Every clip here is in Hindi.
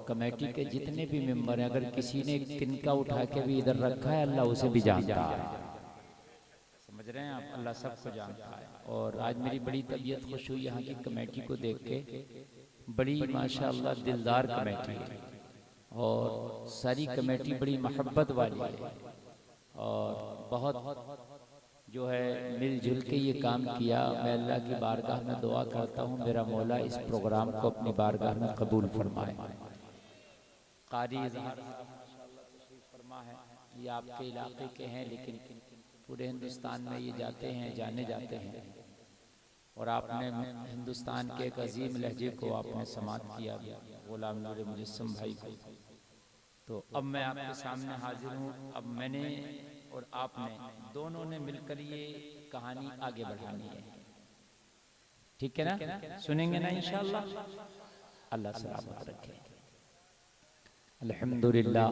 कमेटी के जितने भी मेंबर हैं, अगर किसी ने तिनका उठा के भी इधर रखा है, अल्लाह उसे भी जानता है। समझ रहे हैं आप, अल्लाह सबको जानता है। और आज मेरी बड़ी तबीयत खुश हुई यहाँ की कमेटी को देख के, बड़ी माशाअल्लाह दिलदार कमेटी है और सारी कमेटी बड़ी मोहब्बत वाली है और बहुत जो है मिलजुल के ये काम किया। मैं अल्लाह की बारगाह में दुआ करता हूँ मेरा मौला इस प्रोग्राम को अपनी बारगाह में कबूल फरमाए। कारी इज़हार फरमा है, ये आपके इलाके के हैं लेकिन पूरे हिंदुस्तान में ये जाते हैं, जाने जाते हैं और आपने हिंदुस्तान के एक अजीम लहजे को आपने समाप्त किया, गुलाम नूर मुजस्सम भाई को। तो अब मैं आपके सामने हाजिर हूँ। अब मैंने और आपने दोनों ने मिलकर ये कहानी आगे बढ़ानी है, ठीक है ना? सुनेंगे ना इंशाअल्लाह? अल्लाह सलामत रखे। अल्हम्दुलिल्लाह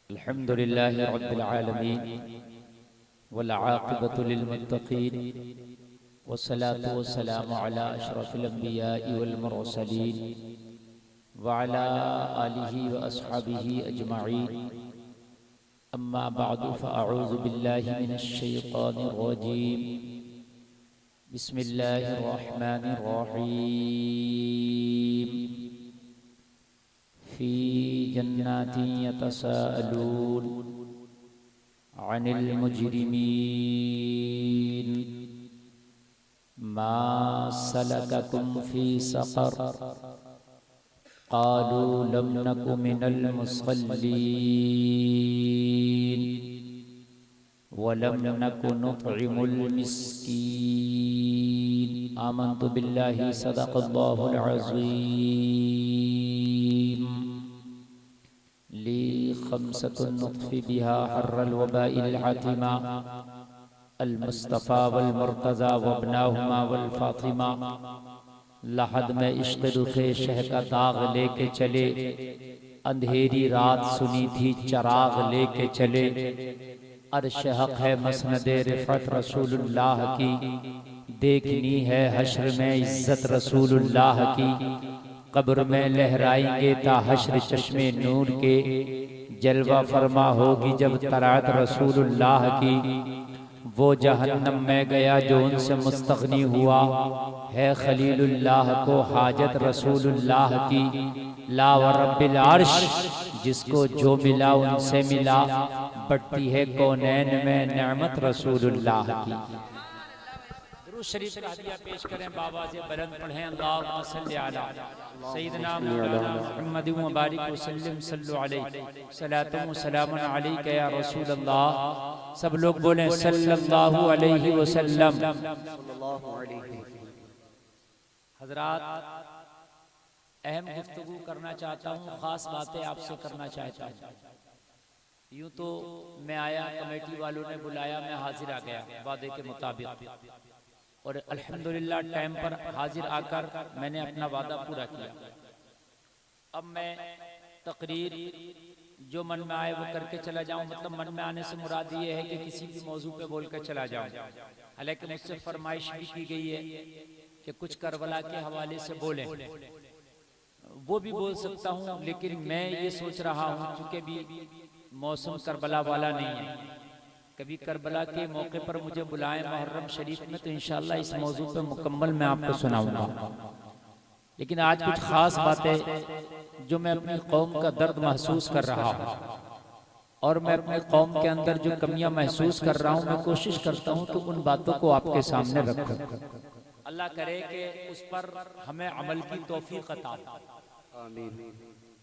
अल्हम्दुलिल्लाहि रब्बिल आलमीन वल आक़िबतु लिल मुत्तक़ीन वस्सलातु वस्सलामु अला अशरफिल अंबियाइ वल मुरसलीन व अला आलिहि व अस्हाबिहि अजमईन। अम्मा बअदु फ़अऊज़ु बिल्लाहि मिनश शैतानिर रजीम। बिस्मिल्लाहिर रहमानिर रहीम। फ़ी जन्नातिन यतसाअलून अनिल मुजरिमीन मा सलककुम फ़ी सक़र क़ालू लम नकु मिनल मुसल्लीन वलम नकु नुत्इमुल मिस्कीन। आमन्तु बिल्लाहि सदक़ल्लाहुल अज़ीम। ली खम्सतुन नुत्फ़ी बिहा हर्रल वबाइल आतिमा अल मुस्तफ़ा वल मुर्तज़ा वब्नाहुमा वल फ़ातिमा। लहद में इश्क़ रुख़े शह का दाग लेके चले, अंधेरी रात सुनी थी चराग लेके चले। अर्श हक़ है मसनदे रिफ़त रसूलुल्लाह की, देखनी है हश्र में इज़्ज़त रसूलुल्लाह की। कब्र में लहराएंगे ता हश्र चश्मे नूर के, जलवा फरमा होगी जब तरात रसूलुल्लाह की। वो जहन्नम में गया जो उनसे मुस्तग़नी हुआ, है खलीलुल्लाह को हाजत रसूलुल्लाह की। ला व रब्बिल अर्श जिसको जो मिला उनसे मिला, बढ़ती है कौनैन में नेमत रसूलुल्लाह की। दुरूद शरीफ का हदिया पेश करें, बाबा से बुलंद पढ़ें अल्लाहुम्मा सल्लि अला सय्यिदना मौलाना मुहम्मद व बारिक वसल्लिम सल्लु अलैहि सलातुम व सलामुन अलैका या रसूलल्लाह। सब लोग बोलें सल्लल्लाहु अलैहि वसल्लम। हजरात, अहम गुफ्तगू करना चाहता हूँ, खास बातें आपसे करना चाहता हूँ। यूं तो मैं आया, कमेटी वालों ने बुलाया, मैं हाजिर आ गया वादे के मुताबिक और अल्हम्दुलिल्लाह टाइम पर हाजिर आकर मैंने अपना वादा पूरा किया। अब मैं तकरीर जो मन में आए वो करके चला जाऊं, मतलब मन में आने से मुराद ये है कि किसी भी मौजू पे बोल कर चला जाऊं। हालांकि मुझसे फरमाइश भी की गई है कि कुछ करबला के हवाले से बोलें, वो भी बोल सकता हूं, लेकिन मैं ये सोच रहा हूं चूंकि भी मौसम करबला वाला नहीं है, कभी करबला के मौके पर मुझे बुलाएं मुहर्रम शरीफ में तो इंशाअल्लाह इस मौजू पे मुकम्मल मैं आपको सुनाऊंगा। लेकिन आज कुछ खास बातें जो मैं अपनी कौम का दर्द महसूस कर रहा हूँ और मैं अपनी कौम के अंदर जो कमियां महसूस कर रहा हूँ, मैं कोशिश करता हूँ कि उन बातों को आपके सामने रखूं। अल्लाह करे कि उस पर हमें अमल की तौफीक अता हो। आमीन।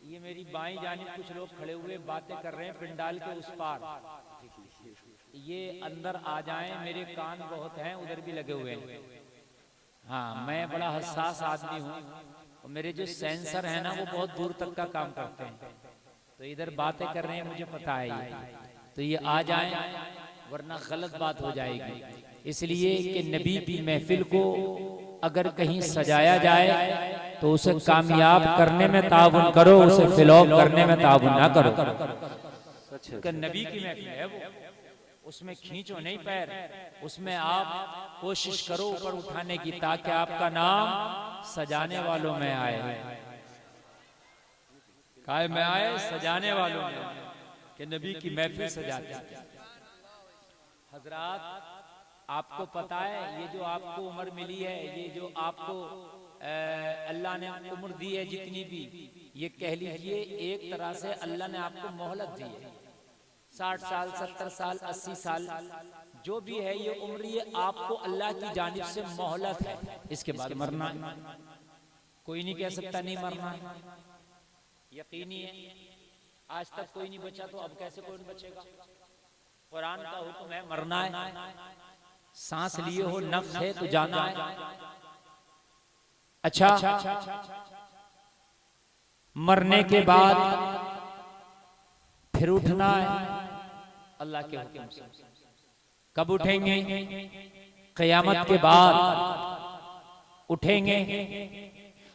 ये मेरी बाईं जानिब कुछ लोग खड़े हुए बातें कर रहे हैं पंडाल के उस पार, ये अंदर आ जाएं, मेरे कान बहुत हैं, उधर भी लगे हुए हैं। हाँ, मैं बड़ा हसास आदमी हूँ और मेरे जो सेंसर हैं ना वो बहुत दूर तक का काम करते हैं, तो इधर बातें कर रहे हैं, मुझे पता है ये, तो ये आ जाएं वरना गलत बात हो जाएगी। इसलिए कि नबी की महफिल को अगर कहीं सजाया जाए तो उसे कामयाब करने में ताउन करो, उसे फ्लॉप करने में ताउन ना करो। नबी की महफिल है वो, उसमें खींचो नहीं पैर, उसमें आप कोशिश करो ऊपर उठाने की ताकि आपका नाम सजाने वालों में आए। काय में आए सजाने वालों ने कि नबी की महफिल सजाते हैं। हजरात, आपको पता है ये जो आपको उम्र मिली है, ये जो आपको अल्लाह ने उम्र दी है जितनी भी, ये कह लीजिए एक तरह से अल्लाह ने आपको मोहलत दी है। 60 साल, 70 साल, 80 साल जो भी है ये उम्र, ये आपको अल्लाह की जानिब से मोहलत है। इसके बाद मरना है, कोई नहीं कह सकता नहीं मरना है, यकीनी है। आज तक कोई नहीं बचा तो अब कैसे कोई नहीं बचेगा। कुरान का हुक्म है मरना है, सांस लिए हो नफ्स है तो जाना है। अच्छा, मरने के बाद फिर उठना है अल्लाह के हुक्म से। कब उठेंगे? क़यामत के बाद उठेंगे,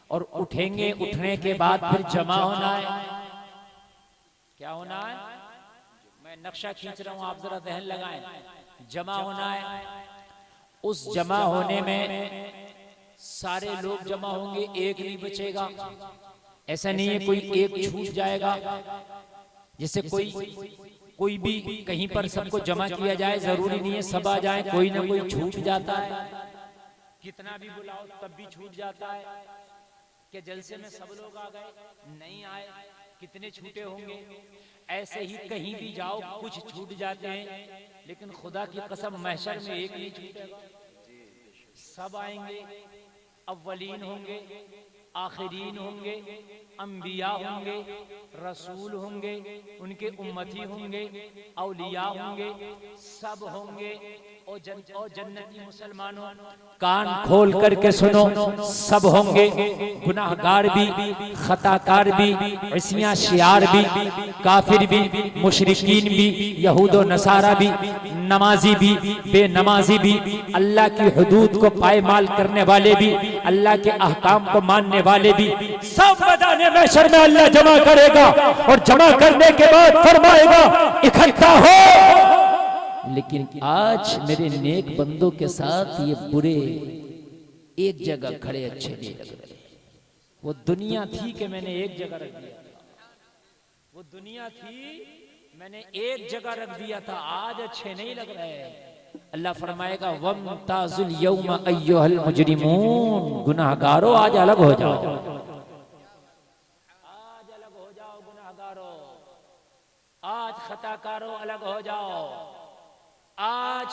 और उठेंगे, उठने के बाद फिर जमा होना है। क्या होना है? मैं नक्शा खींच रहा हूं, आप जरा ध्यान लगाएं। जमा होना है। उस जमा होने में सारे लोग जमा होंगे, एक नहीं बचेगा। ऐसा नहीं है कोई एक छूट जाएगा। जैसे कोई भी कहीं पर सबको जमा किया जाए, जरूरी नहीं है सब आ जाए, कोई ना कोई छूट जाता है। कितना भी बुलाओ तब भी छूट जाता है। कि जलसे में सब लोग आ गए, नहीं आए, कितने छूटे होंगे। ऐसे ही कहीं भी जाओ कुछ छूट जाते हैं, लेकिन खुदा की कसम महशर में एक नहीं छूटेगा। सब आएंगे, अव्वलीन होंगे, आखिरीन होंगे, अंबिया होंगे, रसूल होंगे, उनके उम्मती होंगे, औलिया होंगे, सब होंगे। और जन्नती मुसलमानों कान खोल करके सुनो, सब होंगे। गुनाहगार भी, खताकार भी, इसियां शियार भी, काफिर भी, मुशरिकीन भी, यहूदो नसारा भी, नमाजी भी, बेनमाजी भी, अल्लाह की हुदूद को पायमाल करने वाले भी, अल्लाह के अहकाम को मानने वाले भी, सब मैदान महशर में अल्लाह जमा करेगा। और जमा करने के बाद फरमाएगा इकट्ठा हो। लेकिन आज मेरे नेक बंदों के साथ ये बुरे एक जगह खड़े अच्छे नहीं लग रहे। वो दुनिया थी कि मैंने एक जगह रख दिया था, वो दुनिया थी मैंने एक जगह रख दिया था, आज अच्छे नहीं लग रहे। अल्लाह फरमाएगा वमताजुल यौमा अय्युहल मुजरिमून, गुनाहगारों आज अलग हो जाओ, आज अलग हो जाओ गुनाहगारों, आज खताकारों अलग हो जाओ। आज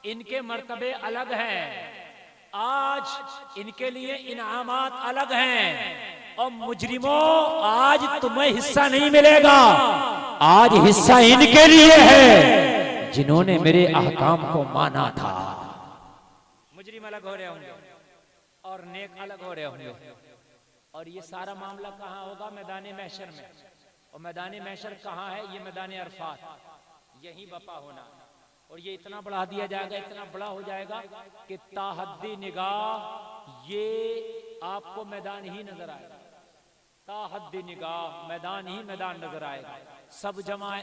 इनके मर्तबे अलग हैं, आज इनके लिए इनामात अलग हैं। और मुजरिमों आज तुम्हें हिस्सा नहीं मिलेगा, आज हिस्सा इनके लिए है जिन्होंने मेरे अहकाम को माना था। मुजरिम अलग हो रहे होंगे और नेक अलग हो रहे होंगे। और ये सारा मामला कहाँ होगा? मैदान महशर में। और मैदान महशर कहाँ है? ये मैदान अरफात, यही बपा होना। और ये इतना बढ़ा दिया जाएगा, इतना बड़ा हो जाएगा कि ताहद्दी निगाह ये आपको मैदान ही नजर आएगा। ताहद्दी निगाह मैदान ही मैदान नजर आएगा। सब जमाए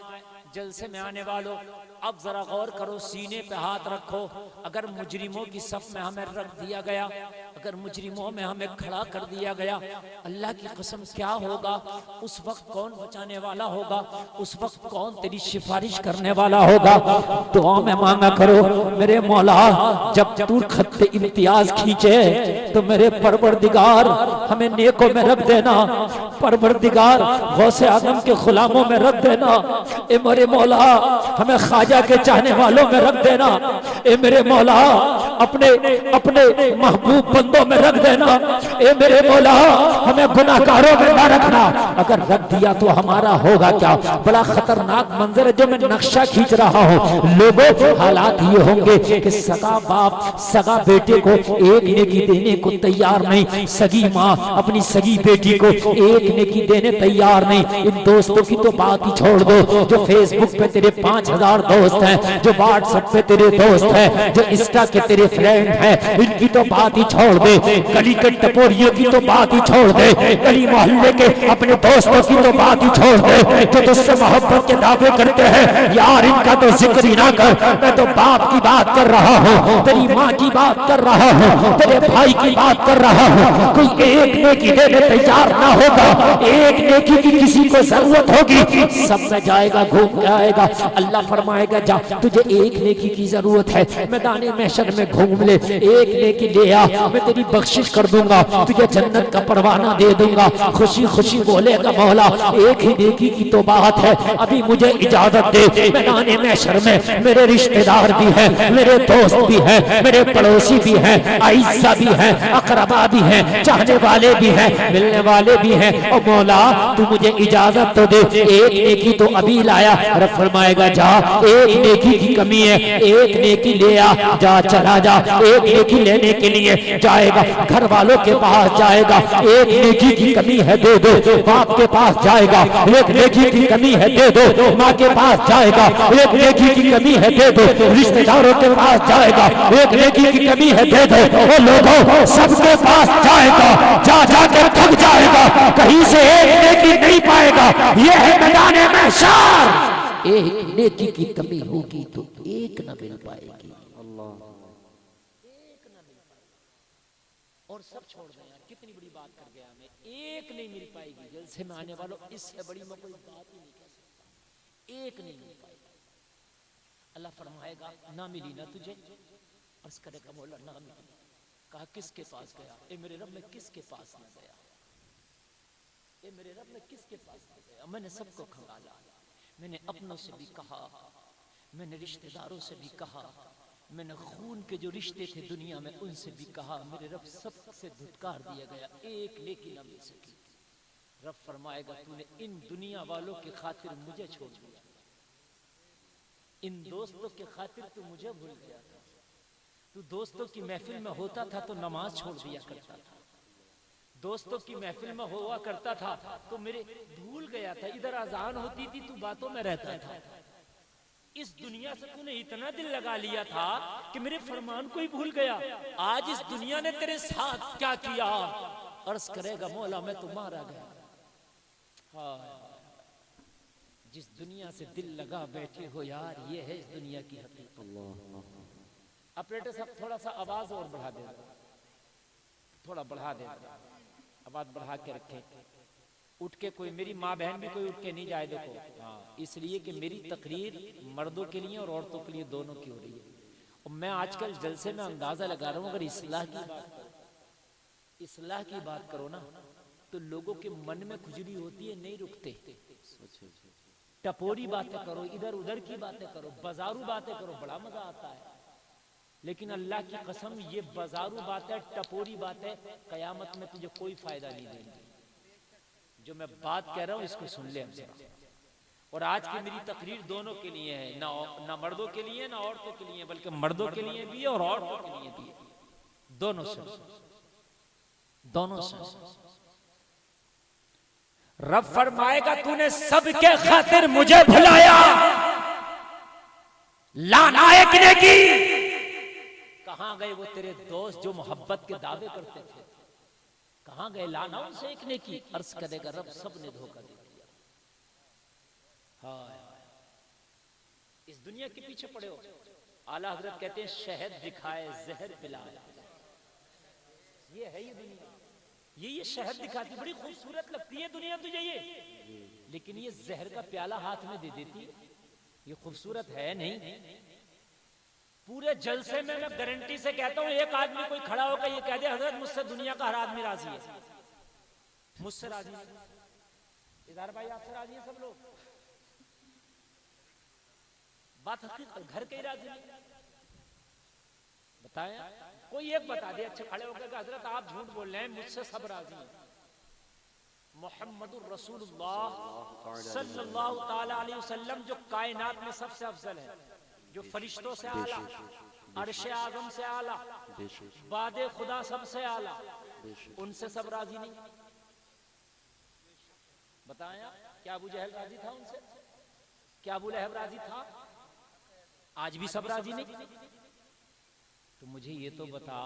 जलसे में आने वालों, अब जरा गौर करो, सीने पे हाथ रखो। अगर मुजरिमों की सफ में हमें रख दिया गया, अगर मुजरिमों में हमें खड़ा कर दिया गया, अल्लाह की कसम क्या होगा? उस वक्त कौन बचाने वाला होगा? उस वक्त कौन तेरी सिफारिश करने वाला होगा? दुआ में मांगा करो, मेरे मौला जब तू खत इम्तियाज खींचे तो मेरे परवरदिगार हमें नेकों में रख देना, परवरदिगार गौसे आजम के गुलामों में रख देना। ए मेरे मौला हमें ख्वाजा के चाहने वालों में रख देना। ए मेरे मौला अपने अपने महबूब बंदों में रख देना। ए मेरे मौला हमें गुनाहगारों में ना रखना। अगर रख दिया तो हमारा होगा क्या? बड़ा खतरनाक मंजर है जो मैं नक्शा खींच रहा हूँ। लोगों हालात ये होंगे कि सगा बाप सगा बेटे को एक नेकी देने को तैयार नहीं, सगी माँ अपनी सगी बेटी को एक नेकी देने तैयार नहीं। इन दोस्तों की तो बात ही छोड़ दो, जो फेसबुक पे तेरे 5000 दोस्त हैं, जो व्हाट्सएप पे तेरे दोस्त हैं, जो इंस्टा के तेरे तेरे फ्रेंड हैं, इनकी तो बात ही छोड़ दे, गली के टपोरियों की तो बात ही छोड़ दे, गली मोहल्ले के अपने दोस्तों की तो बात ही छोड़ दे, जो तुझसे मोहब्बत के दावे करते हैं, यार इनका तो जिक्र ही ना कर। मैं तो बाप की बात कर रहा हूँ, तेरी माँ की बात कर रहा हूँ, तेरे भाई की बात कर रहा हूँ। कोई एक नेकी देने तैयार ना होगा, एक नेकी की किसी को जरूरत होगी, सब में जाएगा, घूम के आएगा। अल्लाह फरमाएगा जा, तुझे एक नेकी की जरूरत है, मैदान महशर में घूम ले, एक नेकी ले आ, मैं तेरी बख्शिश कर दूंगा, तुझे जन्नत का परवाना दे दूंगा। खुशी खुशी बोलेगा मौला एक ही नेकी की तो बात है, अभी मुझे इजाजत दे, मैदान महशर में मेरे रिश्तेदार भी हैं, मेरे दोस्त भी हैं, मेरे पड़ोसी भी हैं, आइज़ा भी हैं, अकरबा भी हैं, चाहने वाले भी हैं, मिलने वाले भी हैं। और मौला तू मुझे इजाजत तो दे, एक नेकी तो अभी लाया। रब फरमाएगा जा, एक नेकी की कमी है, एक नेकी ले आ, जा चला जा। एक नेकी लेने के लिए जाएगा, घर वालों के पास जाएगा, एक नेकी की कमी है दे दो, बाप के पास जाएगा, एक नेकी की कमी है दे दो, माँ के पास जाएगा, एक नेकी की कमी है दे दो, रिश्तेदारों के पास जाएगा, एक नेकी की कमी है दे दो। वो लोगों सबके पास जाएगा, जा जाकर थक जाएगा, कहीं से एक नेकी नहीं पाएगा। ये है मैदान महशर। एक नेकी की कमी होगी तो एक न मिल पाएगी, और सब छोड़ दें यार, कितनी बड़ी बात कर गया मैं, एक नहीं मिल पाएगी। जलसे में आने वालों, इससे बड़ी मैं कोई बात ही नहीं कह सकता, एक नहीं मिल पाएगी। अल्लाह फरमाएगा ना मिली ना तुझे, अर्ज करेगा मौला ना मिली। कहा किसके पास गया? ए मेरे रब, मैं किसके पास न गया? ए मेरे रब, मैं किसके पास न गया? मैंने सबको खंगाला, मैंने अपनों से भी कहा, मैंने रिश्तेदारों से भी कहा, मैंने खून के जो रिश्ते थे दुनिया में उनसे भी कहा, मेरे रब सबसे धुतकार दिया गया, एक लेकिन न मिल सकी। रब फरमाएगा तूने इन दुनिया वालों के खातिर मुझे छोड़ दिया, इन दोस्तों के खातिर तू मुझे भूल गया था। तू दोस्तों की महफिल में होता था तो नमाज छोड़ दिया करता था, दोस्तों की महफिल में हुआ करता था तो मेरे भूल गया था, इधर अजान होती थी तू बातों में रहता था। इस दुनिया से तूने इतना दिल लगा लिया था कि मेरे फरमान को ही भूल गया। आज इस दुनिया ने तेरे साथ क्या किया? अर्ज करेगा मौला मैं तो मारा गया। हाँ, जिस दुनिया से दिल लगा बैठे हो यार, ये है इस दुनिया की हकीकत। ऑपरेटर साहब थोड़ा सा आवाज और बढ़ा दे, थोड़ा बढ़ा दे, आवाज बढ़ा के रखें। उठ के कोई, मेरी माँ बहन भी कोई उठ के नहीं जाए देखो। हाँ, इसलिए कि मेरी तकरीर मर्दों के लिए और औरतों के लिए दोनों की हो रही है। और मैं आजकल जलसे में अंदाजा लगा रहा हूँ, अगर इस्लाह की बात करो ना तो लोगों के मन में खुजली होती है, नहीं रुकते। टपोरी बातें करो, इधर उधर की बातें करो, बाजारू बातें करो, बड़ा मजा आता है। लेकिन अल्लाह की कसम, ये बाजारू बातें, टपोरी बातें कयामत में तुझे कोई फायदा नहीं देंगी। जो मैं बात कह रहा हूं इसको सुन ले हमसे। और आज की मेरी तकरीर दोनों के लिए है, ना मर्दों के लिए ना औरतों के लिए, बल्कि मर्दों के लिए भी है और औरतों के लिए भी है, दोनों से, दोनों से। रब फरमाएगा तूने सबके खातिर मुझे भुलाया, लानायक ने की। कहां गए वो तेरे दोस्त जो मोहब्बत के दावे करते थे? कहां गए? लाना उनसे एक ने की। अर्ज करेगा रब सब ने धोखा दे दिया। हाँ, इस दुनिया के पीछे पड़े हो। आला हजरत कहते हैं शहद दिखाए जहर पिलाए, ये है ये दुनिया। ये शहद दिखाती, बड़ी खूबसूरत लगती है दुनिया तुझे ये, लेकिन ये जहर का प्याला हाथ में दे देती, ये खूबसूरत है नहीं। पूरे जलसे में मैं गारंटी से कहता हूं, एक आदमी कोई खड़ा होकर ये कह दे हजरत मुझसे दुनिया का हर आदमी राजी है, मुझसे राजी है। इधर भाई आपसे राजी है सब लोग? बात हकीकत, घर के ही राजी नहीं। बताएं कोई एक बता दे, अच्छे खड़े होकर हजरत आप झूठ बोल रहे हैं, मुझसे सब राजी हैं। मोहम्मदुर रसूलुल्लाह सल्लल्लाहु ताला अलैहि वसल्लम जो कायनात में सबसे अफजल है, जो फरिश्तों से आला, अर्शे आज़म से आला, बादे खुदा सबसे आला, उनसे सब राजी नहीं। बताया क्या अबू जहल राजी था उनसे? क्या अबू लहब राजी था? आज भी सब राजी नहीं। तो मुझे ये तो बता,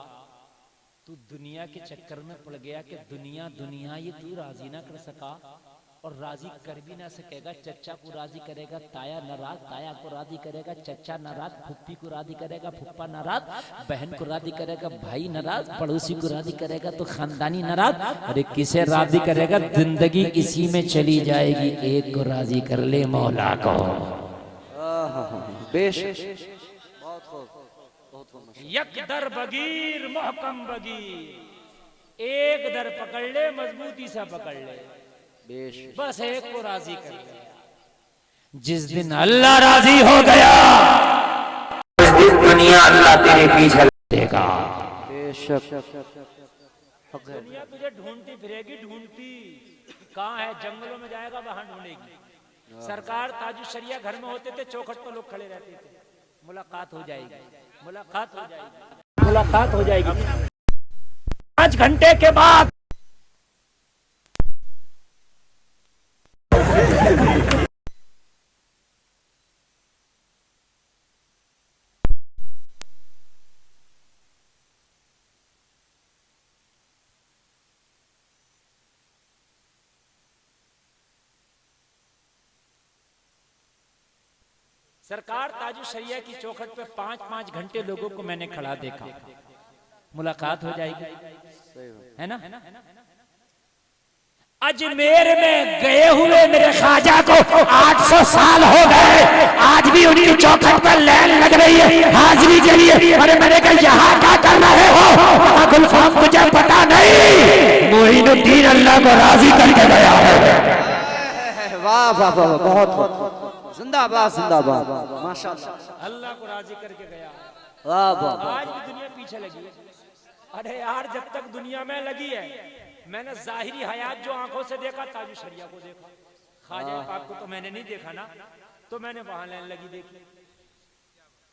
तू दुनिया के चक्कर में पड़ गया कि दुनिया दुनिया ये तू राजी ना कर सका, और राजी कर भी ना सकेगा। चच्चा को राजी करेगा ताया नाराज, ताया को राजी करेगा चच्चा नाराज, फुप्पी को राजी करेगा फुप्पा नाराज, बहन को राजी करेगा भाई नाराज, पड़ोसी को राजी करेगा तो खानदानी नाराज। अरे किसे राजी करेगा? जिंदगी इसी में चली जाएगी, एक को राजी कर ले मौला को। बेशक, बहुत खूब, बहुत खूब। यक दर बगीर मोहकम बगीर, एक दर पकड़ ले मजबूती से पकड़ ले, बेशक, बस एक को राजी कर ले। जिस दिन अल्लाह राजी हो गया, उस दिन दुनिया अल्लाह तेरे पीछे लगेगा। बेशक। दुनिया तुझे ढूंढती फिरेगी, ढूंढती कहाँ है? जंगलों में जाएगा वहां ढूंढेगी। सरकार ताजुशरिया घर में होते थे, चौखट पर लोग खड़े रहते थे, मुलाकात हो जाएगी, मुलाकात हो जाएगी, मुलाकात हो जाएगी। 5 घंटे के बाद सरकार ताजुशरिया की चौखट पे 5-5 घंटे लोगों को मैंने खड़ा देखा। मुलाकात हो जाएगी, है ना? अजमेर में गए हुए मेरे ख्वाजा को 800 साल हो गए, आज भी उनकी चौखट पर लाइन लग रही है हाजिरी के लिए। अरे मैंने कहा यहाँ क्या कर रहे हो? गुलफाम तुझे पता नहीं, मोइनुद्दीन अल्लाह को राजी करके गया है। वाह वाह वाह, बहुत खूब, जिंदाबाद जिंदाबाद, माशाअल्लाह, अल्लाह को राजी करके गया। वाह वाह। आज भी दुनिया पीछे लगी है। अरे यार, जब तक दुनिया में लगी है, मैंने जाहिरी हयात जो आंखों से देखा, ताजुशरिया को देखा, ख्वाजा पाक को तो मैंने नहीं देखा ना, तो मैंने वहां लाइन लगी देखी,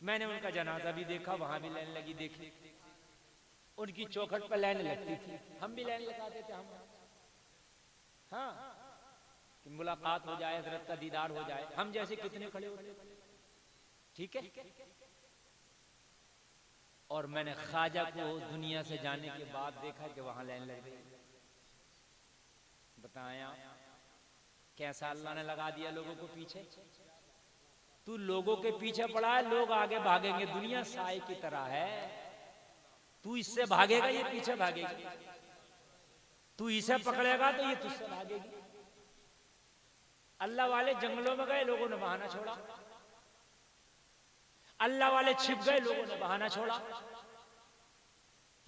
मैंने उनका जनाजा भी देखा, वहां भी लाइन लगी देखी। उनकी चौखट पर लाइन लगती थी, हम भी लाइन लगाते थे। हम हाँ, कि मुलाकात हो जाए, हजरत का दीदार हो जाए। हम जैसे कितने खड़े होते, ठीक है। और मैंने ख्वाजा को दुनिया से जाने के बाद देखा कि वहां लाइन लग गई। बताया कैसा अल्लाह ने लगा दिया लोगों को पीछे। तू लोगों के पीछे पड़ा है, लोग आगे भागेंगे। दुनिया साए की तरह है, तू इससे भागेगा, ये पीछे भागेगी। तू इसे पकड़ेगा तो ये तुझसे भागेगी। अल्लाह वाले जंगलों में गए, लोगों ने बहाना छोड़ा। अल्लाह वाले छिप गए, लोगों ने बहाना छोड़ा।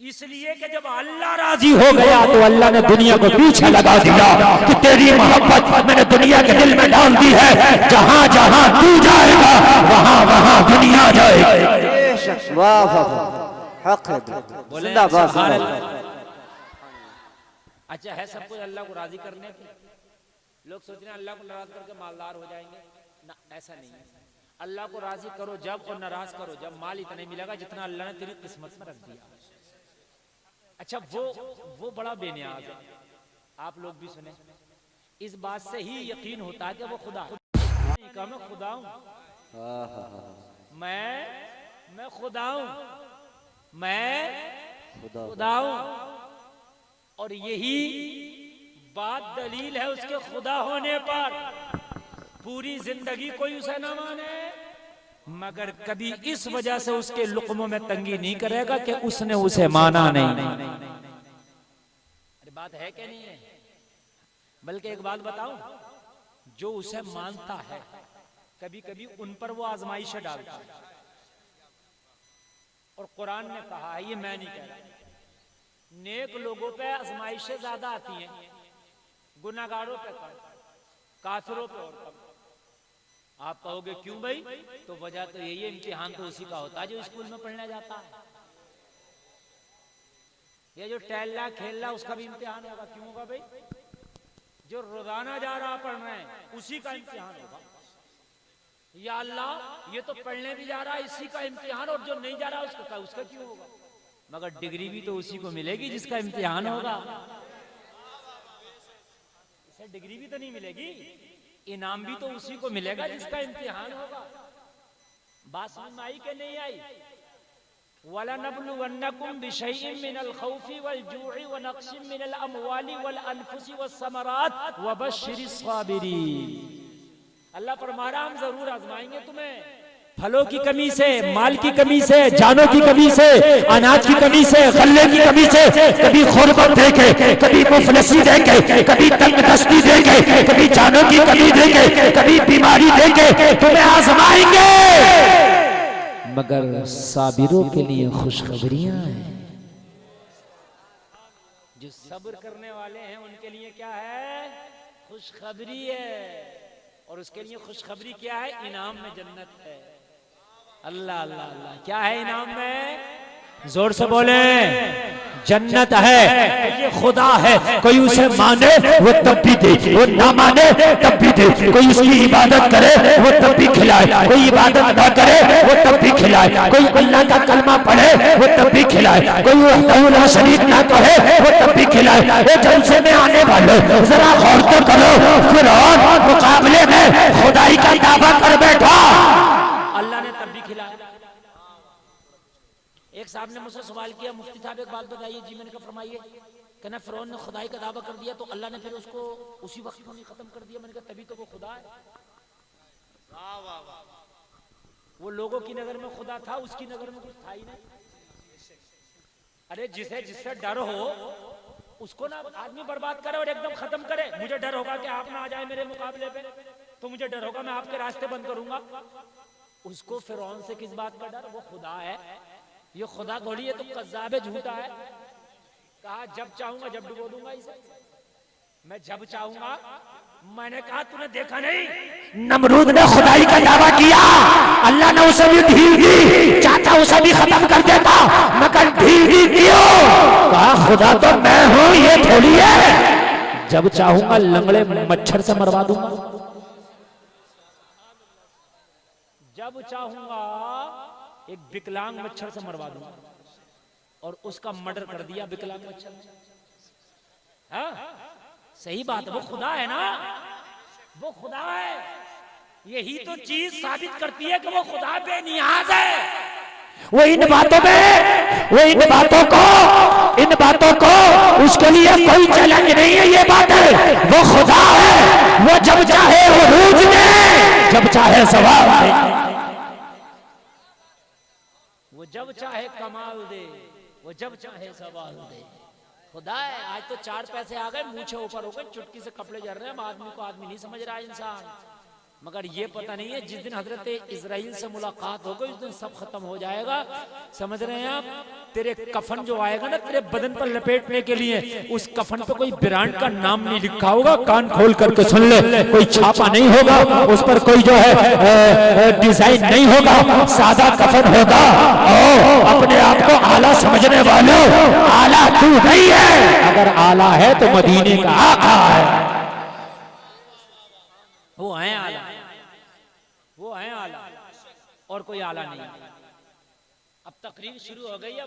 इसलिए कि जब अल्लाह राजी हो गया तो अल्लाह ने दुनिया को पीछे लगा दिया कि तेरी मोहब्बत मैंने दुनिया के दिल में डाल दी है। जहां जहां तू जाएगा वहां वहां दुनिया जाएगी। वाह वाह, हक है, जिंदाबाद जिंदाबाद। अच्छा है सब कुछ अल्लाह को राजी करने की। लोग सोच रहे हैं अल्लाह को नाराज करके मालदार हो जाएंगे ना, ऐसा नहीं है। अल्लाह को राजी करो जब, और नाराज करो जब, माल इतना ही मिलेगा जितना अल्लाह ने तेरी किस्मत में रख दिया। अच्छा वो बड़ा बेनियाज है। आप लोग भी सुने, इस बात से ही यकीन होता है कि वो खुदा नहीं कहा मैं खुदा हूं, मैं खुदा हूं, मैं खुदा हूं। और यही बात दलील है उसके खुदा होने पर। पूरी जिंदगी कोई उसे ना माने, मगर कभी इस वजह से उसके लुक़्मों में तंगी नहीं करेगा कि उसने उसे माना नहीं। अरे बात है कि नहीं है? बल्कि एक बात बताऊं, जो उसे मानता है कभी कभी उन पर वो आजमाइशें डालता है। और कुरान ने कहा है, ये मैं नहीं कह रहा, नेक लोगों पे आजमाइशें ज्यादा आती हैं, गुनाहगारों पे कम, काफिरों पे और कम। आप कहोगे क्यों भाई? तो वजह तो यही है, इम्तिहान तो उसी का होता है जो स्कूल में पढ़ने जाता है। ये जो टहलना खेलना उसका भी इम्तिहान होगा। क्यों होगा भाई? जो रोजाना जा रहा पढ़ने उसी का इम्तिहान होगा। या अल्लाह, ये तो पढ़ने भी जा रहा है, इसी का इम्तिहान, और जो नहीं जा रहा उसका क्यों होगा? मगर डिग्री भी तो उसी को मिलेगी जिसका इम्तिहान होगा। इसे डिग्री भी तो नहीं मिलेगी, इनाम भी तो उसी को मिलेगा जिसका इम्तिहान होगा। बात समझ में आई कि नहीं आई? वलनब्लुवन्नकुम बिशैइन मिनल खौफि वल जू'i व नक्सिम मिनल अमवालि वल अनफुसि वस समरात व बश्शिरिस साबिरीन। अल्लाह फरमा रहा हम जरूर आजमाएंगे तुम्हें, फलों की कमी से, माल की कमी से, जानों की कमी से, अनाज की कमी से, गल्ले की कमी से, कभी खुरबत देके, कभी मुफलसी देके, कभी तंगदस्ती देके, कभी जानों की कमी देके, कभी बीमारी देके तुम्हें आजमाएंगे, मगर साबिरों के लिए खुशखबरियां हैं। जो सब्र करने वाले हैं उनके लिए क्या है? खुशखबरी है। और उसके लिए खुशखबरी क्या है? इनाम में जन्नत है। अल्लाह अल्लाह अल्लाह, क्या है इनाम में? जोर से बोले, जन्नत है, ये खुदा है। कोई उसे माने वो तब भी दे, वो ना माने तब भी दे। कोई उसकी इबादत करे वो तब भी खिलाए, कोई इबादत ना करे वो तब भी खिलाए, कोई अल्लाह का कलमा पढ़े वो तब भी खिलाए, कोई वहदहू ला शरीक ना कहे वो तब भी खिलाए। ये जलसे में आने वाले जरा गौर तो करो, फिर और मुकाबले में खुदाई का दावा कर बैठा, अल्लाह ने तब भी खिलाया। एक साहब ने मुझसे सवाल किया, मुफ्ती साहब एक बात बताइए जी। मैंने कहा फरमाइए। कहना फिरौन ने खुदाई का दावा कर दिया तो अल्लाह ने फिर उसको उसी वक्त में खत्म कर दिया। मैंने कहा तभी तो वो खुदा है। वो लोगों की नजर में खुदा था, उसकी नजर में कुछ था ही नहीं। अरे जिससे डर हो उसको ना आदमी बर्बाद करे और एकदम खत्म करे। मुझे डर होगा कि आप ना आ जाए मेरे मुकाबले पे, तो मुझे डर होगा मैं आपके रास्ते बंद करूंगा। उसको फिरौन से किस बात का डर? वो खुदा है। ये खुदा थोड़ी है, तो कज़्ज़ाब है, झूठा है। कहा जब चाहूंगा जब डुबो दूंगा इसे, मैं जब चाहूंगा। मैंने कहा तूने देखा नहीं, नमरूद ने खुदाई का दावा किया, अल्लाह ने उसे भी ढील दी, चाहता उसे भी खत्म कर देता, मगर ढील दी क्यों? कहा खुदा तो मैं हूं, ये थोड़ी है। जब चाहूंगा लंगड़े मच्छर से मरवा दूंगा, जब चाहूंगा एक विकलांग मच्छर से मरवा दूंगा। और उसका मर्डर कर दिया विकलांग मच्छर ने। हाँ? सही बात है, वो खुदा है ना, वो खुदा है। यही तो चीज साबित करती है कि वो खुदा बेनियाज है। वो इन बातों में, वो इन बातों को उसके लिए कोई चैलेंज नहीं है। ये बात है, वो खुदा है। वो जब चाहे उरूज दे, जब चाहे सवाल दे, वो जब चाहे कमाल दे, वो जब चाहे सवाल दे। खुदा है। आज तो 4 पैसे आ गए, मुंह ऊपर हो गए, चुटकी से कपड़े जल रहे हैं, आदमी को आदमी नहीं समझ रहा है इंसान। मगर ये पता नहीं है जिस दिन हजरत इजराइल से मुलाकात हो गई उस दिन सब खत्म हो जाएगा। समझ रहे हैं आप? तेरे कफन जो आएगा ना तेरे बदन पर लपेटने के लिए, उस कफन पे कोई ब्रांड का नाम नहीं लिखा होगा। कान खोल करके सुन ले, कोई छापा नहीं होगा उस पर, कोई जो है डिजाइन नहीं होगा, सादा कफन होगा। अपने आप को आला समझने वालों, आला तू नहीं है। अगर आला है तो मदीने का आका है। वो है आला, वो है आला, और कोई आला नहीं। अब तकरीर शुरू हो गई है।